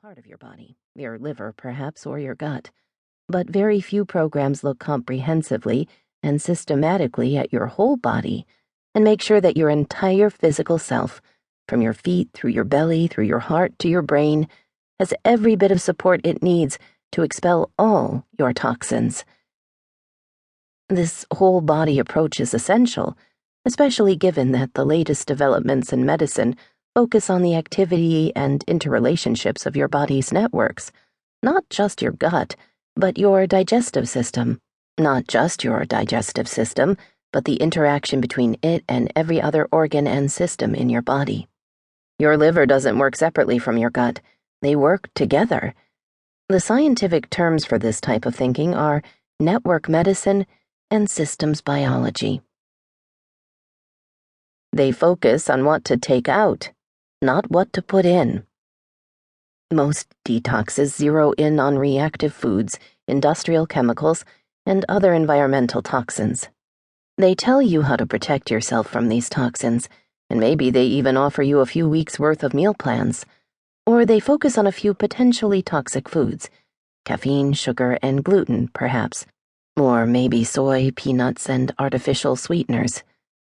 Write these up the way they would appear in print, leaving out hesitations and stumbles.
part of your body, your liver perhaps, or your gut. But very few programs look comprehensively and systematically at your whole body and make sure that your entire physical self, from your feet through your belly, through your heart to your brain, has every bit of support it needs to expel all your toxins. This whole body approach is essential, especially given that the latest developments in medicine focus on the activity and interrelationships of your body's networks, not just your gut, but your digestive system. Not just your digestive system, but the interaction between it and every other organ and system in your body. Your liver doesn't work separately from your gut. They work together. The scientific terms for this type of thinking are network medicine and systems biology. They focus on what to take out, not what to put in. Most detoxes zero in on reactive foods, industrial chemicals, and other environmental toxins. They tell you how to protect yourself from these toxins, and maybe they even offer you a few weeks' worth of meal plans. Or they focus on a few potentially toxic foods, caffeine, sugar, and gluten, perhaps. Or maybe soy, peanuts, and artificial sweeteners.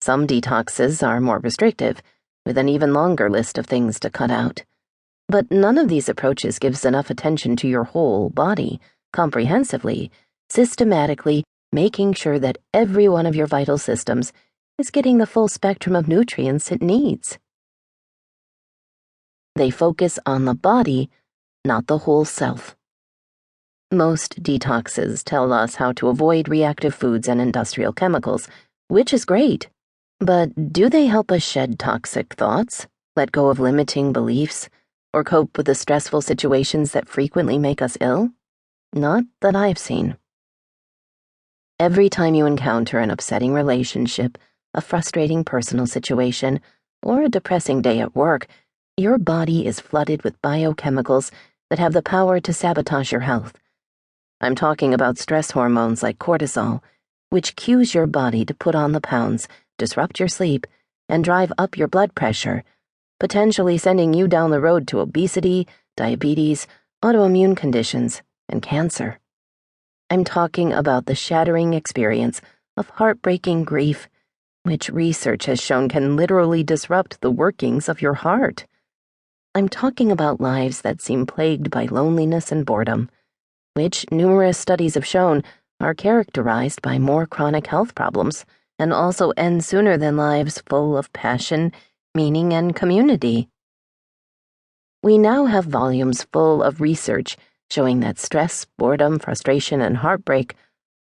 Some detoxes are more restrictive, with an even longer list of things to cut out. But none of these approaches gives enough attention to your whole body, comprehensively, systematically, making sure that every one of your vital systems is getting the full spectrum of nutrients it needs. They focus on the body, not the whole self. Most detoxes tell us how to avoid reactive foods and industrial chemicals, which is great. But do they help us shed toxic thoughts, let go of limiting beliefs, or cope with the stressful situations that frequently make us ill? Not that I've seen. Every time you encounter an upsetting relationship, a frustrating personal situation, or a depressing day at work, your body is flooded with biochemicals that have the power to sabotage your health. I'm talking about stress hormones like cortisol, which cues your body to put on the pounds, disrupt your sleep, and drive up your blood pressure, potentially sending you down the road to obesity, diabetes, autoimmune conditions, and cancer. I'm talking about the shattering experience of heartbreaking grief, which research has shown can literally disrupt the workings of your heart. I'm talking about lives that seem plagued by loneliness and boredom, which numerous studies have shown are characterized by more chronic health problems and also end sooner than lives full of passion, meaning, and community. We now have volumes full of research showing that stress, boredom, frustration, and heartbreak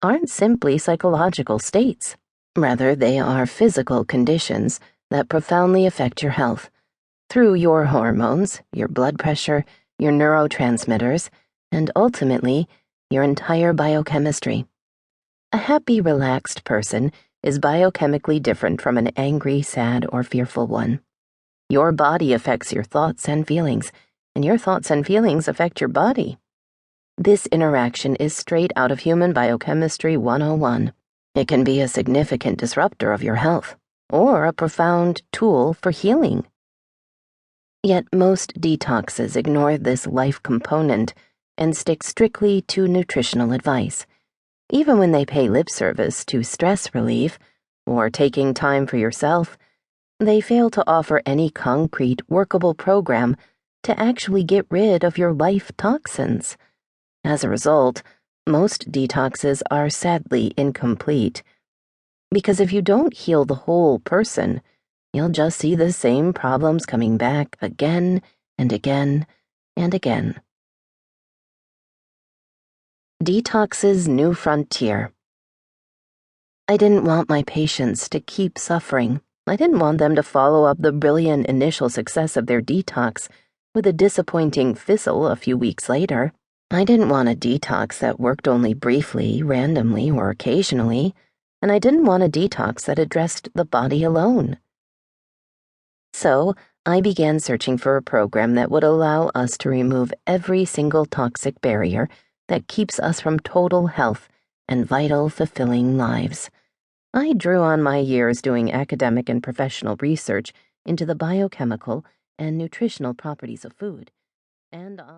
aren't simply psychological states. Rather, they are physical conditions that profoundly affect your health through your hormones, your blood pressure, your neurotransmitters, and ultimately, your entire biochemistry. A happy, relaxed person is biochemically different from an angry, sad, or fearful one. Your body affects your thoughts and feelings, and your thoughts and feelings affect your body. This interaction is straight out of Human Biochemistry 101. It can be a significant disruptor of your health, or a profound tool for healing. Yet most detoxes ignore this life component and stick strictly to nutritional advice. Even when they pay lip service to stress relief or taking time for yourself, they fail to offer any concrete, workable program to actually get rid of your life toxins. As a result, most detoxes are sadly incomplete. Because if you don't heal the whole person, you'll just see the same problems coming back again and again and again. Detox's New Frontier. I didn't want my patients to keep suffering. I didn't want them to follow up the brilliant initial success of their detox with a disappointing fizzle a few weeks later. I didn't want a detox that worked only briefly, randomly, or occasionally, and I didn't want a detox that addressed the body alone. So, I began searching for a program that would allow us to remove every single toxic barrier that keeps us from total health and vital, fulfilling lives. I drew on my years doing academic and professional research into the biochemical and nutritional properties of food, and on